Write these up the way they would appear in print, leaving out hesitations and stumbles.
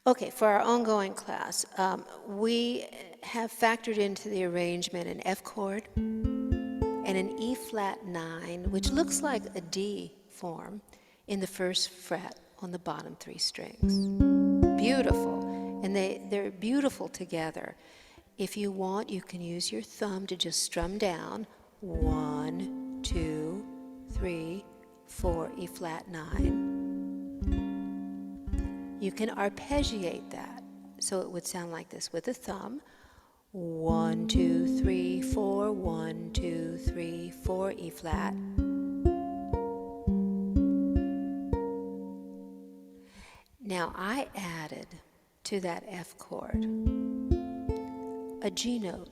Okay, for our ongoing class, we have factored into the arrangement an F chord and an E flat 9, which looks like a D form in the first fret on the bottom 3 strings. Beautiful, and they're beautiful together. If you want, you can use your thumb to just strum down 1, 2, 3, 4, E flat 9. You can arpeggiate that, so it would sound like this with the thumb. 1, 2, 3, 4, 1, 2, 3, 4, E flat. Now I added to that F chord a G note.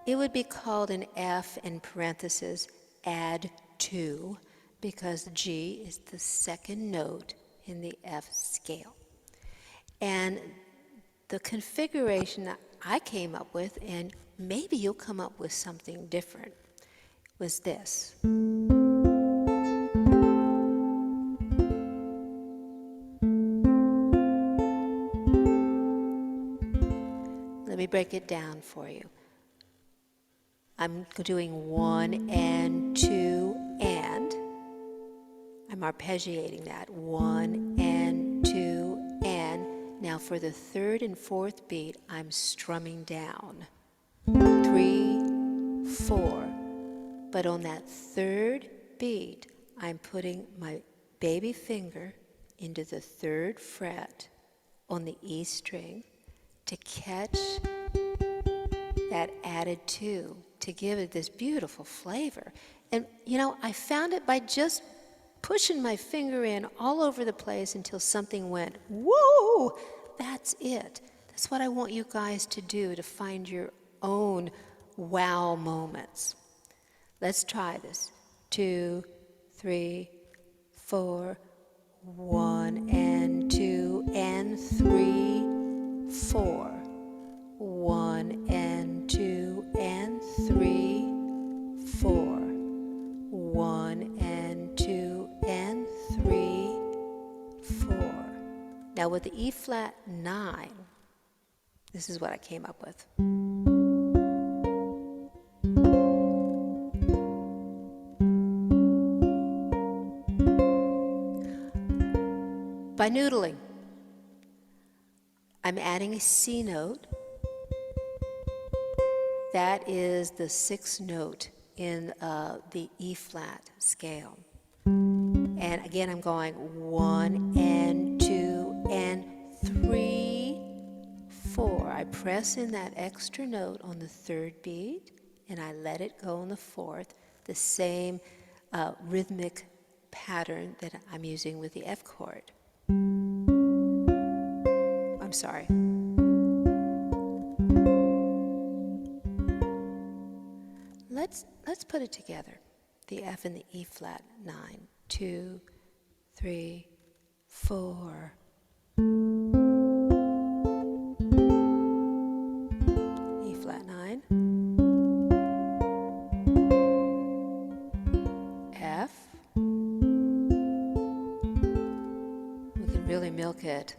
It would be called an F in parentheses add 2 because G is the second note in the F scale. And the configuration that I came up with, and maybe you'll come up with something different, was this. Let me break it down for you. I'm doing 1 and 2 and. I'm arpeggiating that. 1 and 2 and. Now for the third and fourth beat, I'm strumming down. 3, 4. But on that third beat, I'm putting my baby finger into the 3rd fret on the E string to catch that added 2 to give it this beautiful flavor. And you know, I found it by just pushing my finger in all over the place until something went, whoa, that's it. That's what I want you guys to do to find your own wow moments. Let's try this. 2, 3, 4, 1 and 2 and 3, 4. 1 and 2 and 3, 4. 1 and 2 and 3, 4. Now with the E flat 9, this is what I came up with. By noodling, I'm adding a C note. That is the 6th note in the E flat scale. And again, I'm going 1 and 2 and 3, 4. I press in that extra note on the 3rd beat, and I let it go on the 4th, the same rhythmic pattern that I'm using with the F chord. I'm sorry. Let's put it together. The F and the E flat 9. 2, 3, 4. E flat 9. F. We can really milk it.